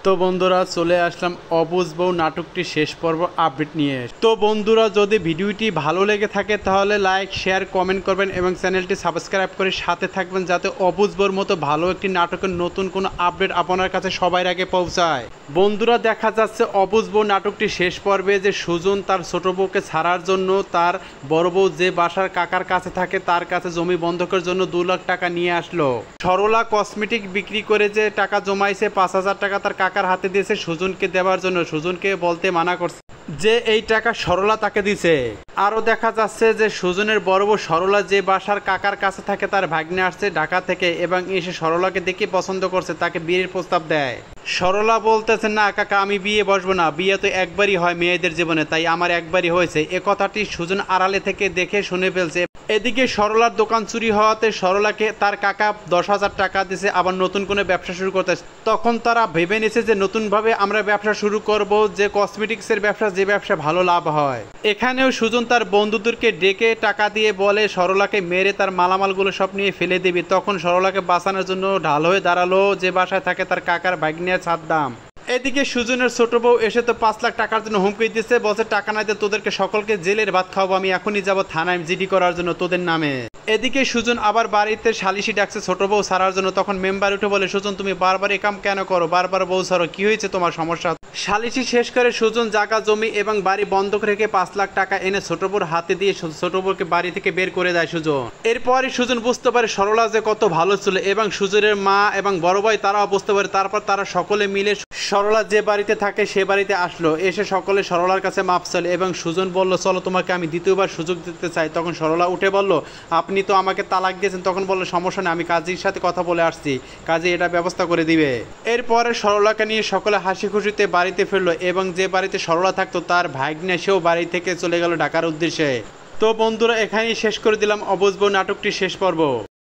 তো বন্ধুরা চলে আসলাম অবুঝ বউ নাটকটি শেষ পর্ব আপডেট নিয়ে। তো বন্ধুরা যদি ভিডিওটি ভালো লেগে থাকে তাহলে লাইক শেয়ার কমেন্ট করবেন এবং চ্যানেলটি সাবস্ক্রাইব করে সাথে থাকবেন যাতে অবুঝ বউর মতো ভালো একটি নাটকের নতুন কোনো আপডেট আপনার কাছে সবার আগে পৌঁছায়। বন্ধুরা দেখা যাচ্ছে অবুঝ বউ নাটকটি শেষ পর্বে যে সুজন তার ছোট বউকে ছাড়ার জন্য তার বড় বউ যে বাসার কাকার কাছে থাকে তার কাছে জমি বন্ধকের জন্য 2 লাখ টাকা নিয়ে আসলো। সরলা কসমেটিক বিক্রি করে যে টাকা জমাইছে 5,000 টাকা তার কাকার হাতে দিয়েছে সুজনকে দেওয়ার জন্য। সুজনকে বলতে মানা করছে যে এই টাকা সরলা তাকে দিছে। আরও দেখা যাচ্ছে যে সুজনের বড় বউ সরলা যে বাসার কাকার কাছে থাকে তার ভাগ্নে আসছে ঢাকা থেকে এবং এসে সরলাকে দেখে পছন্দ করছে, তাকে বিয়ের প্রস্তাব দেয়। সরলা বলতেছে না কাকা আমি বিয়ে বসবো না, বিয়ে তো একবারই হয় মেয়েদের জীবনে, তাই আমার একবারই হয়েছে। এ কথাটি সুজন আড়ালে থেকে দেখে শুনে ফেলছে। এদিকে সরলার দোকান চুরি হওয়াতে সরলাকে তার কাকা 10,000 টাকা দিছে আবার নতুন কোনো ব্যবসা শুরু করতে। তখন তারা ভেবে নিয়েছে যে নতুনভাবে আমরা ব্যবসা শুরু করব, যে কসমেটিক্সের ব্যবসা, যে ব্যবসা ভালো লাভ হয়। এখানেও সুজন তার বন্ধুদেরকে ডেকে টাকা দিয়ে বলে সরলাকে মেরে তার মালামালগুলো সব নিয়ে ফেলে দিবি। তখন সরলাকে বাঁচানোর জন্য ঢাল হয়ে দাঁড়ালো যে বাসায় থাকে তার কাকার ভাগ্নে সাদ্দাম। এদিকে সুজনের ছোট বউ এসে তো 5 লাখ টাকার জন্য হুমকি দিচ্ছে, বলছে টাকা নাই তোদেরকে সকলকে জেলের ভাত খাওয়াবো, আমি এখনই যাবো থানায় জিডি করার জন্য তোদের নামে। এদিকে সুজন আবার বাড়িতে সালিশি ডাকছে ছোট বউ ছাড়ার জন্য। তখন মেম্বার উঠে বলে সুজন তুমি বারবার এ কাম কেন করো, বারবার বউ ছাড়ো, কি হয়েছে তোমার সমস্যা? সালিশি শেষ করে সুজন জায়গা জমি এবং বাড়ি বন্ধক রেখে 5 লাখ টাকা এনে ছোট বউর হাতে দিয়ে ছোট বউকে বাড়ি থেকে বের করে দেয় সুজন। এরপরই সুজন বুঝতে পারে সরলা যে কত ভালো ছিল এবং সুজনের মা এবং বড় ভাই তারাও বুঝতে পারে। তারপর তারা সকলে মিলে সরলা যে বাড়িতে থাকে সে বাড়িতে আসলো। এসে সকলে সরলার কাছে মাপ চাইল এবং সুজন বলল চলো তোমাকে আমি দ্বিতীয়বার সুযোগ দিতে চাই। তখন সরলা উঠে বলল আপনি তো আমাকে তালাক দিয়েছেন। তখন বললো সমস্যা নেই, আমি কাজীর সাথে কথা বলে আসছি, কাজী এটা ব্যবস্থা করে দিবে। এরপরে সরলাকে নিয়ে সকলে হাসি খুশিতে বাড়িতে ফিরলো এবং যে বাড়িতে সরলা থাকতো তার ভাগ্নে সেও বাড়ি থেকে চলে গেল ঢাকার উদ্দেশ্যে। তো বন্ধুরা এখানেই শেষ করে দিলাম অবুঝ বউ নাটকটি শেষ পর্ব।